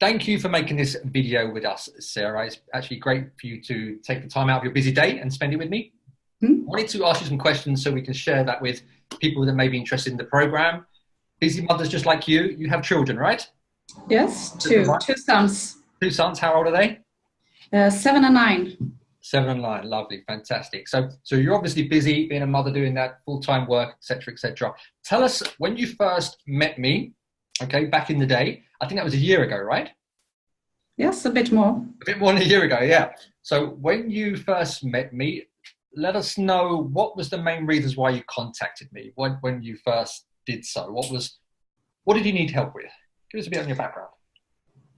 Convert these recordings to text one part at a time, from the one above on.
thank you for making this video with us, Sarah. It's actually great for you to take the time out of your busy day and spend it with me. I wanted to ask you some questions so we can share that with people that may be interested in the program. Busy mothers just like you have children, right? Yes, two sons. 2 sons, how old are they? 7 and 9. 7 and 9, lovely, fantastic. So you're obviously busy being a mother, doing that full-time work, etc., etc. Tell us, when you first met me, okay, back in the day, I think that was a year ago, right? Yes, a bit more. A bit more than a year ago, yeah. So when you first met me, let us know what was the main reasons why you contacted me when you first did so. What did you need help with? Give us a bit on your background.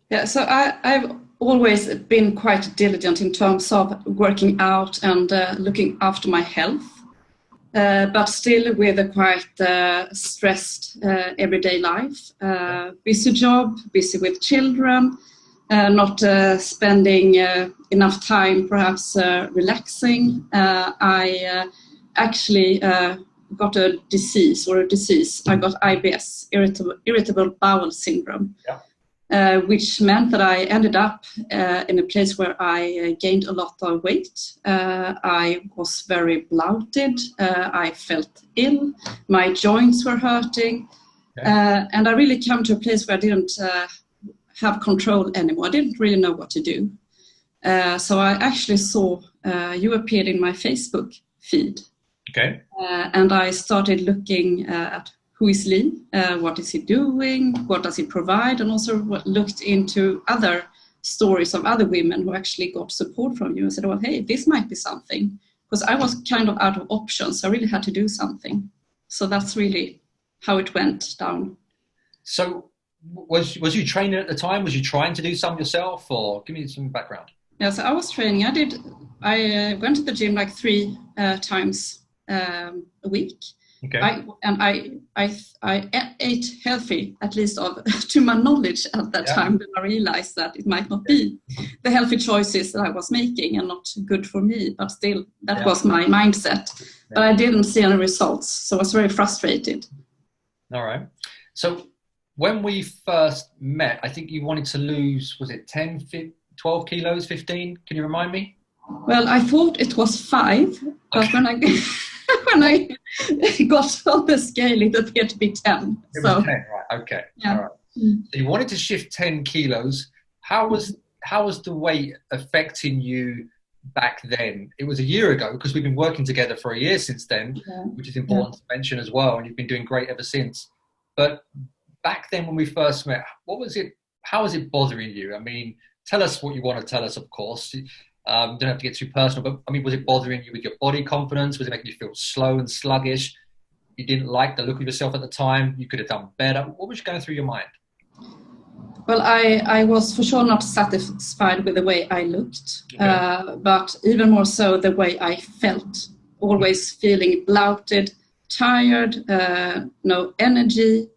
Yeah, so I've always been quite diligent in terms of working out and looking after my health, but still with a quite stressed everyday life. Busy job, busy with children, not spending enough time perhaps relaxing. I actually got a disease. I got IBS, irritable bowel syndrome. Yeah. Which meant that I ended up in a place where I gained a lot of weight. I was very bloated. I felt ill. My joints were hurting. And I really came to a place where I didn't have control anymore. I didn't really know what to do. So I actually saw you appeared in my Facebook feed. Okay. And I started looking at who is Lee, what is he doing, what does he provide, and also looked into other stories of other women who actually got support from you and said, well, hey, this might be something. Because I was kind of out of options, so I really had to do something. So that's really how it went down. So was you training at the time? Was you trying to do some yourself, or give me some background? Yeah, so I was training. I went to the gym like 3 times a week. Okay. I ate healthy, at least to my knowledge at that time, when I realized that it might not be the healthy choices that I was making and not good for me, but still that was my mindset. Yeah. But I didn't see any results, so I was very frustrated. All right. So when we first met, I think you wanted to lose, was it 10, 12 kilos, 15? Can you remind me? Well, I thought it was 5, but when I got on the scale, it appeared to be 10. It was 10, right? Okay. Yeah. All right. So you wanted to shift 10 kilos. How was the weight affecting you back then? It was a year ago, because we've been working together for a year since then, which is important to mention as well. And you've been doing great ever since. But back then, when we first met, how was it bothering you? I mean, tell us what you want to tell us, of course. Don't have to get too personal, but I mean, was it bothering you with your body confidence? Was it making you feel slow and sluggish? You didn't like the look of yourself at the time? You could have done better? What was going through your mind? Well, I was for sure not satisfied with the way I looked, but even more so the way I felt, always feeling bloated, tired, no energy,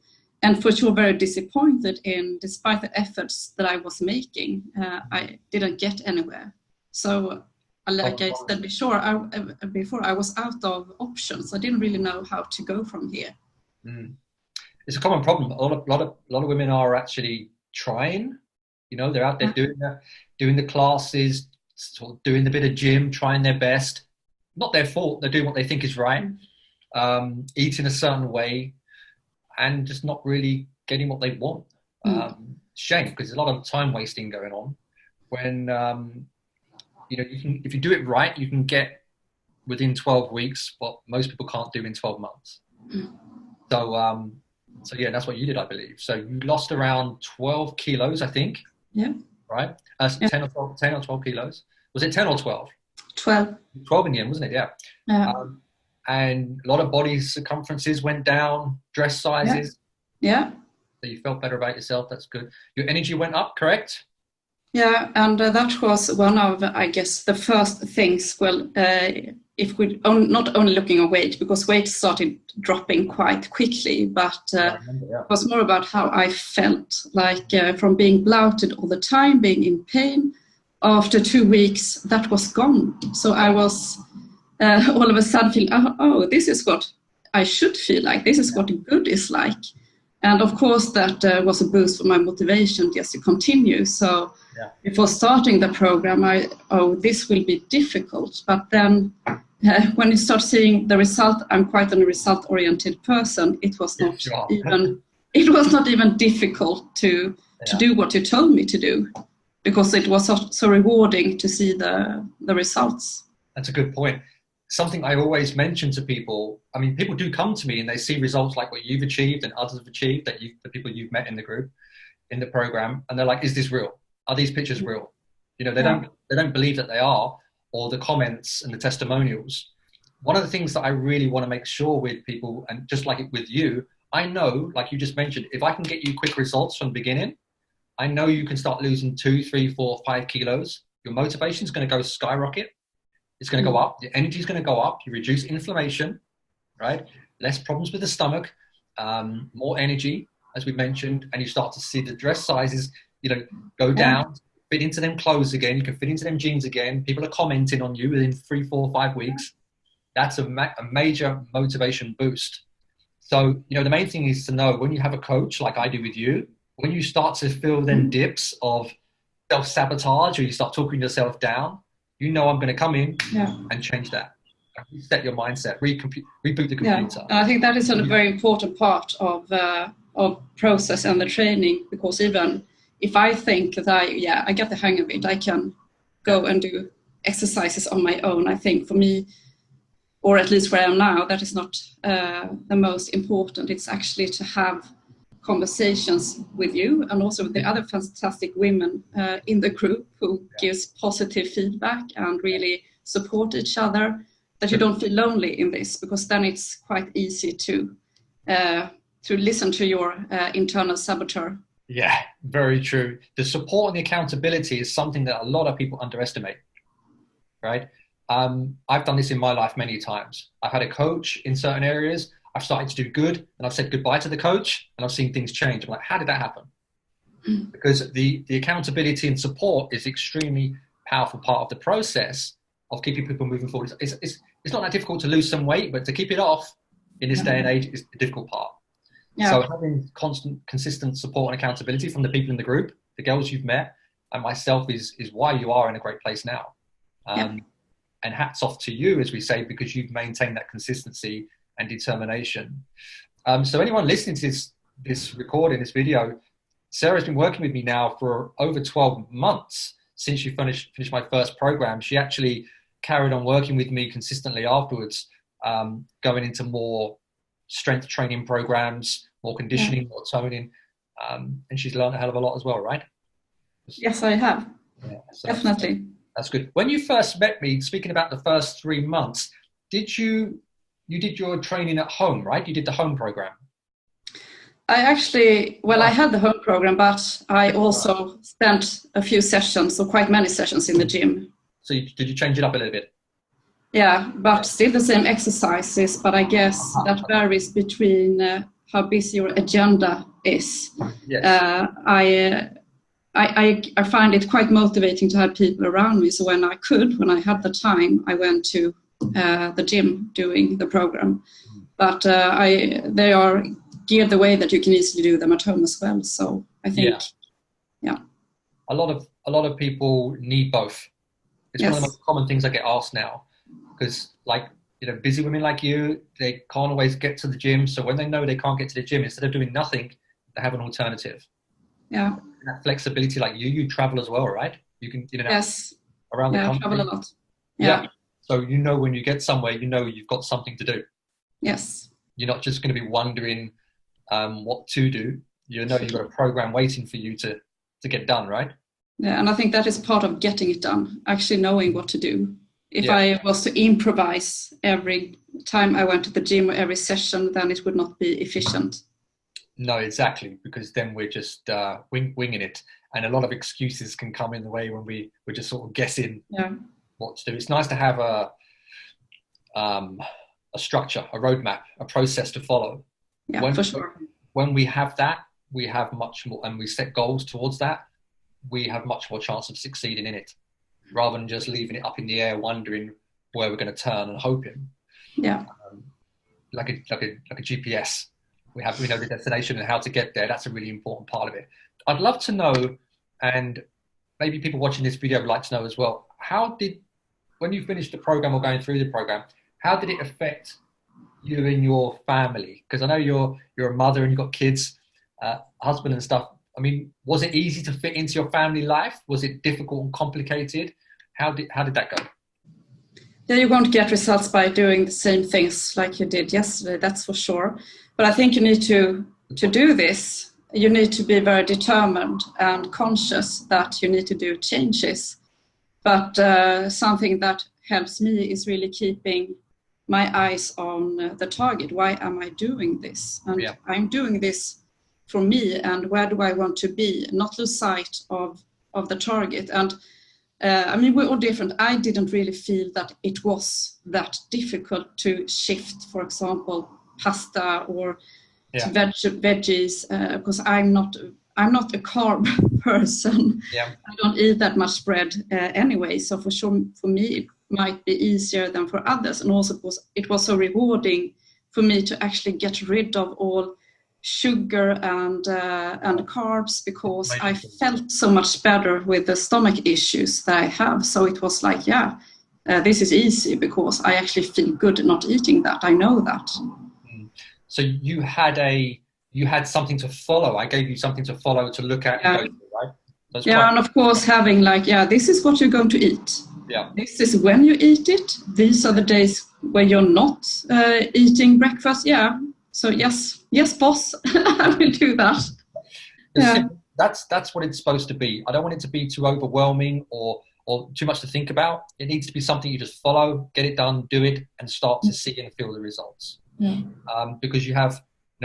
and for sure very disappointed despite the efforts that I was making, I didn't get anywhere. So, like I said before, I was out of options. I didn't really know how to go from here. It's a common problem. A lot of women are actually trying. You know, they're out there doing the classes, sort of doing the bit of gym, trying their best. Not their fault. They're doing what they think is right, eating a certain way, and just not really getting what they want. Shame, because there's a lot of time wasting going on. When if you do it right, you can get within 12 weeks what most people can't do in 12 months. So yeah, that's what you did, I believe. So you lost around 12 kilos, I think. Yeah. Right? 10 or 12 kilos. Was it 10 or 12? 12. 12 in the end, wasn't it? Yeah. And a lot of body circumferences went down, dress sizes. Yeah. So you felt better about yourself. That's good. Your energy went up, correct? Yeah, and that was one of, I guess, the first things. Well, if we not only looking at weight, because weight started dropping quite quickly, but it was more about how I felt, like from being bloated all the time, being in pain. After 2 weeks, that was gone. So I was all of a sudden feeling, oh, this is what I should feel like. This is what good is like. And of course, that was a boost for my motivation just to continue. So before starting the program, this will be difficult. But then when you start seeing the result, I'm quite a result-oriented person. It was not even difficult to do what you told me to do, because it was so rewarding to see the results. That's a good point. Something I always mention to people, I mean, people do come to me and they see results like what you've achieved and others have achieved, the people you've met in the group, in the program, and they're like, is this real? Are these pictures real? You know, they don't believe that they are, or the comments and the testimonials. One of the things that I really want to make sure with people, and just like it with you, I know, like you just mentioned, if I can get you quick results from the beginning, I know you can start losing 2, 3, 4, 5 kilos. Your motivation is going to go skyrocket. It's going to go up. Your energy is going to go up. You reduce inflammation, right? Less problems with the stomach, more energy, as we mentioned, and you start to see the dress sizes, you know, go down, fit into them clothes again. You can fit into them jeans again. People are commenting on you within 3, 4, 5 weeks. That's a major motivation boost. So, you know, the main thing is to know when you have a coach like I do with you, when you start to feel them dips of self-sabotage or you start talking yourself down, you know I'm going to come in and change that. Reset your mindset, reboot the computer. And I think that is a very important part of process and the training, because even if I think that I get the hang of it, I can go and do exercises on my own. I think for me, or at least where I am now, that is not the most important. It's actually to have conversations with you and also with the other fantastic women in the group who gives positive feedback and really support each other, that you don't feel lonely in this, because then it's quite easy to listen to your internal saboteur. Yeah, very true. The support and the accountability is something that a lot of people underestimate, right? I've done this in my life many times. I've had a coach in certain areas. I've started to do good and I've said goodbye to the coach and I've seen things change. I'm like, how did that happen? Because the accountability and support is extremely powerful part of the process of keeping people moving forward. It's not that difficult to lose some weight, but to keep it off in this day and age is the difficult part. So having constant, consistent support and accountability from the people in the group, the girls you've met, and myself is why you are in a great place now. And hats off to you, as we say, because you've maintained that consistency and determination. So anyone listening to this recording, this video, Sarah's been working with me now for over 12 months since she finished my first program. She actually carried on working with me consistently afterwards, going into more strength training programs, more conditioning, more toning, and she's learned a hell of a lot as well, right? Yes, I have. Yeah, so definitely. That's good. When you first met me, speaking about the first 3 months, you did your training at home, right? You did the home program. I actually, I had the home program, but I also spent a few sessions, or quite many sessions in the gym. So did you change it up a little bit? Yeah, but still the same exercises, but I guess that varies between how busy your agenda is. Yes. I find it quite motivating to have people around me. So when I had the time, I went to the gym doing the program. But they are geared the way that you can easily do them at home as well. So I think, a lot of people need both. It's one of the most common things I get asked now, because busy women like you, they can't always get to the gym. So when they know they can't get to the gym, instead of doing nothing, they have an alternative. Yeah. And that flexibility, like you travel as well, right? You can, around the country. I travel a lot. Yeah. So when you get somewhere, you've got something to do. Yes. You're not just going to be wondering what to do. You've got a program waiting for you to get done, right? Yeah, and I think that is part of getting it done, actually knowing what to do. If I was to improvise every time I went to the gym or every session, then it would not be efficient. No, exactly, because then we're just winging it. And a lot of excuses can come in the way when we're just sort of guessing what to do. It's nice to have a structure, a roadmap, a process to follow. Yeah, for sure. When we have that, we have much more, and we set goals towards that, we have much more chance of succeeding in it, rather than just leaving it up in the air, wondering where we're going to turn and hoping. Yeah. Like a GPS. we know the destination and how to get there. That's a really important part of it. I'd love to know, and maybe people watching this video would like to know as well, when you finished the program or going through the program, how did it affect you and your family? Because I know you're a mother and you've got kids, husband and stuff. I mean, was it easy to fit into your family life? Was it difficult and complicated? How did that go? Yeah, you won't get results by doing the same things like you did yesterday, that's for sure. But I think you need to do this. You need to be very determined and conscious that you need to do changes. But something that helps me is really keeping my eyes on the target. Why am I doing this? And I'm doing this for me, and where do I want to be? Not lose sight of the target. And I mean, we're all different. I didn't really feel that it was that difficult to shift, for example, pasta or to veggies, because I'm not a carb person. Yeah. I don't eat that much bread anyway. So for sure, for me, it might be easier than for others. And also because it was so rewarding for me to actually get rid of all sugar and carbs, because I felt so much better with the stomach issues that I have. So it was like, this is easy because I actually feel good not eating that. I know that. So you had something to follow. I gave you something to follow, to look at, and go through, right? So and of course having this is what you're going to eat. Yeah. This is when you eat it. These are the days when you're not eating breakfast. Yeah. So yes, boss, I will do that. Yeah. That's what it's supposed to be. I don't want it to be too overwhelming or too much to think about. It needs to be something you just follow, get it done, do it, and start to see and feel the results. Yeah. Because you have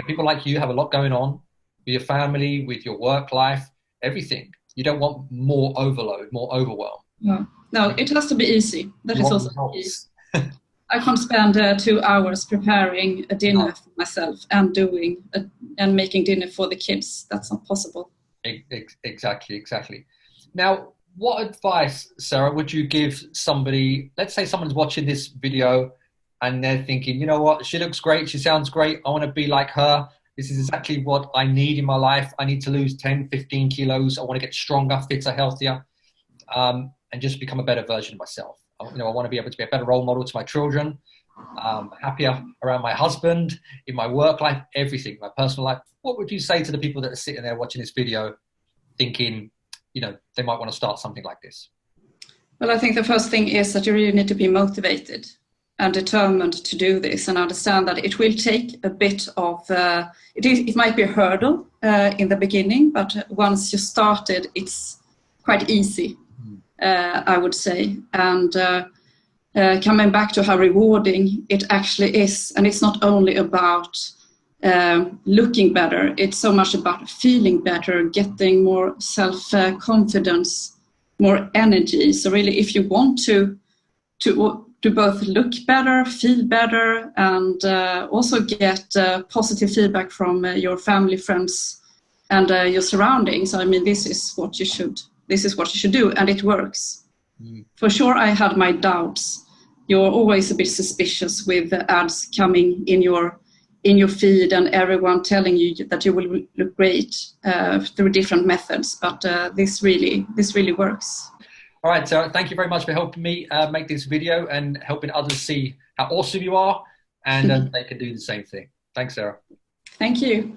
people like you have a lot going on with your family, with your work life, everything. You don't want more overload, more overwhelm. No, it has to be easy. That is also easy. I can't spend 2 hours preparing a dinner for myself and making dinner for the kids. That's not possible. Exactly. Now, what advice, Sara, would you give somebody? Let's say someone's watching this video and they're thinking, you know what, she looks great, she sounds great, I want to be like her. This is exactly what I need in my life. I need to lose 10, 15 kilos. I want to get stronger, fitter, healthier, and just become a better version of myself. I want to be able to be a better role model to my children, happier around my husband, in my work life, everything, my personal life. What would you say to the people that are sitting there watching this video thinking, they might want to start something like this? Well, I think the first thing is that you really need to be motivated and determined to do this, and understand that it will take a bit of, it might be a hurdle in the beginning, but once you started, it's quite easy. I would say, and coming back to how rewarding it actually is, and it's not only about looking better, it's so much about feeling better, getting more self-confidence, more energy. So really, if you want to both look better, feel better, and also get positive feedback from your family, friends, and your surroundings, I mean, this is what you should do, and it works. For sure, I had my doubts. You're always a bit suspicious with the ads coming in your feed and everyone telling you that you will look great through different methods. But this really works. All right, Sara, thank you very much for helping me make this video and helping others see how awesome you are, and they can do the same thing. Thanks, Sara. Thank you.